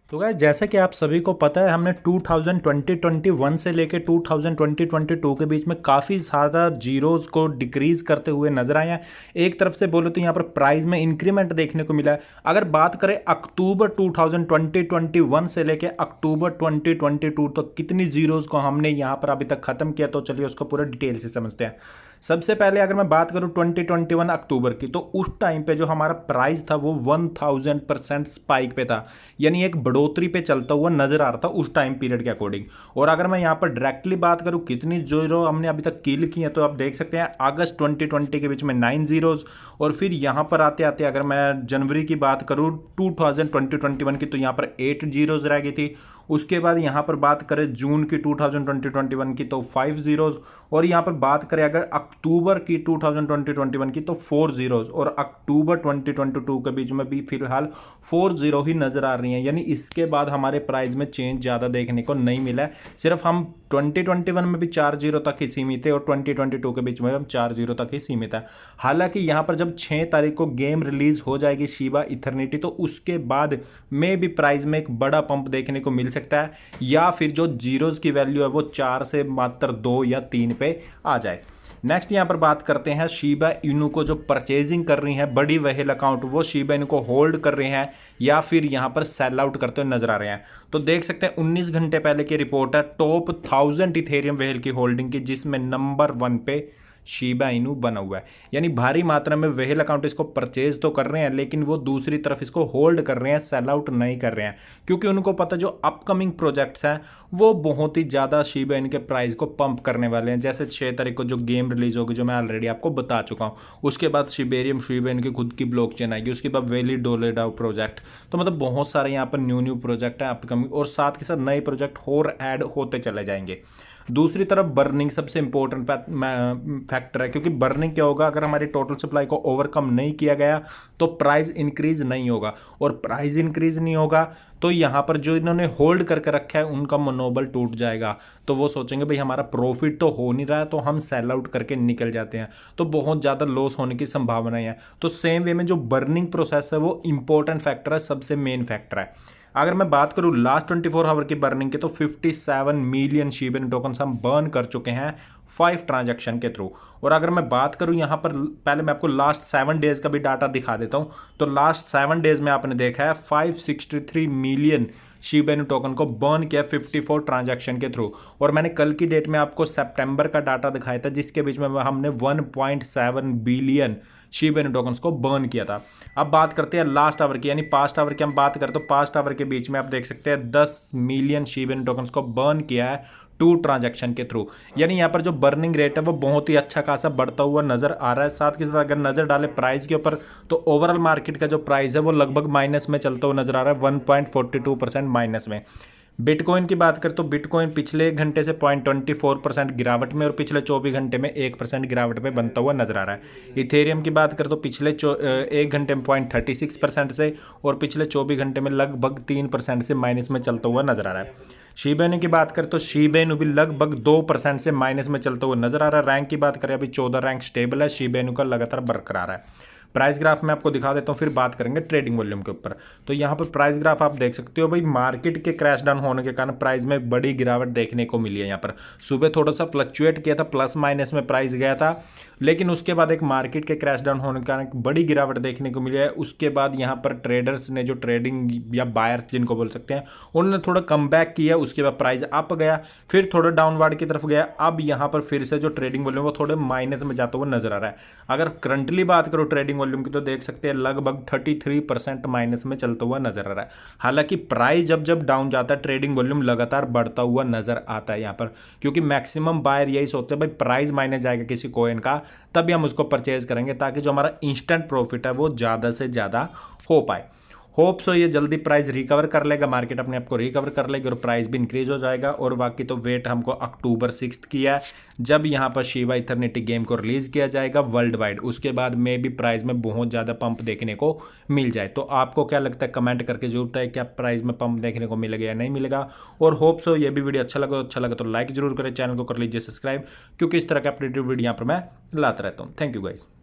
तो गाइस जैसा कि आप सभी को पता है हमने 2021 से लेके 2022 के बीच में काफ़ी ज़्यादा जीरोज़ को डिक्रीज़ करते हुए नजर आए हैं। एक तरफ से बोले तो यहाँ पर प्राइस में इंक्रीमेंट देखने को मिला है। अगर बात करें अक्टूबर 2021 से लेके अक्टूबर 2022 तक कितनी जीरोज़ को हमने यहाँ पर अभी तक ख़त्म किया, तो चलिए उसको पूरा डिटेल से समझते हैं। सबसे पहले अगर मैं बात करूं 2021 अक्टूबर की, तो उस टाइम पे जो हमारा प्राइस था वो 1000% स्पाइक पे था, यानी एक बढ़ोतरी पे चलता हुआ नजर आ रहा था उस टाइम पीरियड के अकॉर्डिंग। और अगर मैं यहाँ पर डायरेक्टली बात करूं कितनी जीरो हमने अभी तक किल की है, तो आप देख सकते हैं अगस्त 2020 के बीच में 9 जीरोज, और फिर यहाँ पर आते आते अगर मैं जनवरी की बात करूँ 2021 की, तो यहाँ पर 8 जीरोज रह गई थी। उसके बाद यहाँ पर बात करें जून की 2021 की तो 5 जीरोज, और यहाँ पर बात करें अगर अक्टूबर की 2021 की तो 4 जीरोज, और अक्टूबर 2022 के बीच में भी फिलहाल 4 जीरो ही नजर आ रही हैं। यानी इसके बाद हमारे प्राइस में चेंज ज़्यादा देखने को नहीं मिला है। सिर्फ हम 2021 में भी 4 जीरो तक ही सीमित है और 2022 के बीच में हम 4 जीरो तक ही सीमित है। हालांकि यहाँ पर जब 6 तारीख को गेम रिलीज हो जाएगी शिबा इथरनिटी, तो उसके बाद में भी प्राइस में एक बड़ा पंप देखने को मिल सकता है, या फिर जो जीरोज की वैल्यू है वो 4 से मात्र 2 या 3 पे आ जाए। नेक्स्ट यहाँ पर बात करते हैं शिबा इनू को जो परचेजिंग कर रही है बड़ी व्हेल अकाउंट, वो शिबा इनू को होल्ड कर रहे हैं या फिर यहाँ पर सेल आउट करते हुए नजर आ रहे हैं। तो देख सकते हैं 19 घंटे पहले की रिपोर्ट है टॉप 1000 इथेरियम व्हेल की होल्डिंग की, जिसमें नंबर 1 पे शिबा इनू बना हुआ है। यानी भारी मात्रा में व्हेल अकाउंट इसको परचेज तो कर रहे हैं, लेकिन वो दूसरी तरफ इसको होल्ड कर रहे हैं, सेल आउट नहीं कर रहे हैं, क्योंकि उनको पता जो अपकमिंग प्रोजेक्ट्स हैं वो बहुत ही ज़्यादा शिबा इनू के प्राइस को पंप करने वाले हैं। जैसे 6 तारीख को जो गेम रिलीज होगी, जो मैं ऑलरेडी आपको बता चुका हूँ। उसके बाद शिबेरियम शिबा इनू की खुद की ब्लॉकचेन आएगी, उसके बाद वैली डोलेडाओ प्रोजेक्ट। तो मतलब बहुत सारे यहाँ पर न्यू प्रोजेक्ट हैं अपकमिंग, और साथ के साथ नए प्रोजेक्ट और ऐड होते चले जाएंगे। दूसरी तरफ बर्निंग सबसे इंपॉर्टेंट फैक्टर है, क्योंकि बर्निंग क्या होगा, अगर हमारी टोटल सप्लाई को ओवरकम नहीं किया गया तो प्राइस इंक्रीज नहीं होगा, और प्राइस इंक्रीज नहीं होगा तो यहाँ पर जो इन्होंने होल्ड करके रखा है उनका मनोबल टूट जाएगा। तो वो सोचेंगे भाई हमारा प्रॉफिट तो हो नहीं रहा है, तो हम सेल आउट करके निकल जाते हैं, तो बहुत ज़्यादा लॉस होने की संभावना है। तो सेम वे में जो बर्निंग प्रोसेस है वो इंपॉर्टेंट फैक्टर है, सबसे मेन फैक्टर है। अगर मैं बात करूं लास्ट 24 आवर की बर्निंग के, तो 57 मिलियन शिबा इनू टोकन्स हम बर्न कर चुके हैं 5 ट्रांजैक्शन के थ्रू। और अगर मैं बात करूं यहाँ पर, पहले मैं आपको लास्ट 7 डेज का भी डाटा दिखा देता हूं। तो लास्ट 7 डेज में आपने देखा है 563 मिलियन शिबा इनू टोकन को बर्न किया 54 ट्रांजैक्शन के थ्रू। और मैंने कल की डेट में आपको सितंबर का डाटा दिखाया था, जिसके बीच में हमने 1.7 बिलियन शिबा इनू टोकन्स को बर्न किया था। अब बात करते हैं लास्ट आवर की, यानी पास्ट आवर की हम बात करें तो पास्ट आवर के बीच में आप देख सकते हैं 10 मिलियन शिबा इनू टोकन्स को बर्न किया है 2 ट्रांजैक्शन के थ्रू। यानी यहाँ पर जो बर्निंग रेट है वो बहुत ही अच्छा खासा बढ़ता हुआ नजर आ रहा है। साथ के साथ अगर नजर डाले प्राइस के ऊपर, तो ओवरऑल मार्केट का जो प्राइस है वो लगभग माइनस में चलता हुआ नजर आ रहा है, 1.42% माइनस में। बिटकॉइन की बात करें तो बिटकॉइन पिछले एक घंटे से 0.24% गिरावट में, और पिछले 24 घंटे में 1% गिरावट में बनता हुआ नजर आ रहा है। इथेरियम की बात करें तो पिछले एक घंटे में 0.36% से, और पिछले 24 घंटे में लगभग 3% से माइनस में चलता हुआ नजर आ रहा है। शिबा इनू की बात करें तो शिबा इनू भी लगभग 2% से माइनस में चलता हुआ नजर आ रहा है। रैंक की बात करें अभी 14 रैंक स्टेबल है, शिबा इनू का लगातार बरकरार है। प्राइस ग्राफ में आपको दिखा देता हूँ, फिर बात करेंगे ट्रेडिंग वॉल्यूम के ऊपर। तो यहाँ पर प्राइस ग्राफ आप देख सकते हो भाई, मार्केट के क्रैश डाउन होने के कारण प्राइस में बड़ी गिरावट देखने को मिली है। यहाँ पर सुबह थोड़ा सा फ्लक्चुएट किया था, प्लस माइनस में प्राइस गया था, लेकिन उसके बाद एक मार्केट के क्रैश डाउन होने के कारण बड़ी गिरावट देखने को मिली है। उसके बाद यहाँ पर ट्रेडर्स ने, जो ट्रेडिंग या बायर्स जिनको बोल सकते हैं, उन्होंने थोड़ा कम बैक किया। उसके बाद प्राइस अप गया, फिर थोड़ा डाउनवर्ड की तरफ गया। अब यहाँ पर फिर से जो ट्रेडिंग वॉल्यूम वो थोड़े माइनस में जाता हुआ नजर आ रहा है। अगर करंटली बात करो ट्रेडिंग वॉल्यूम की, तो देख सकते हैं लगभग 33% माइनस में चलता हुआ नजर आ रहा है। हालांकि प्राइस जब जब डाउन जाता है, ट्रेडिंग वॉल्यूम लगातार बढ़ता हुआ नजर आता है यहाँ पर, क्योंकि मैक्सिमम बायर यही सोचते हैं भाई प्राइस माइनस जाएगा किसी कॉइन का, तभी हम उसको परचेज करेंगे, ताकि जो हमारा इंस्टेंट प्रॉफिट है वो ज़्यादा से ज़्यादा हो पाए। होप सो ये जल्दी प्राइस रिकवर कर लेगा, मार्केट अपने आप को रिकवर कर लेगी और प्राइस भी इंक्रीज हो जाएगा। और बाकी तो वेट हमको अक्टूबर 6 किया है, जब यहाँ पर शिबा इथरनिटी गेम को रिलीज किया जाएगा वर्ल्ड वाइड। उसके बाद में भी प्राइस में बहुत ज़्यादा पंप देखने को मिल जाए। तो आपको क्या लगता है, कमेंट करके जरूर बताइए क्या प्राइस में पंप देखने को मिलेगा या नहीं मिलेगा। और होप सो ये भी वीडियो अच्छा लगा तो लाइक जरूर करें, चैनल को कर लीजिए सब्सक्राइब, क्योंकि इस तरह का अपडेटेड वीडियो यहाँ पर मैं लाता रहता हूँ। Thank you guys.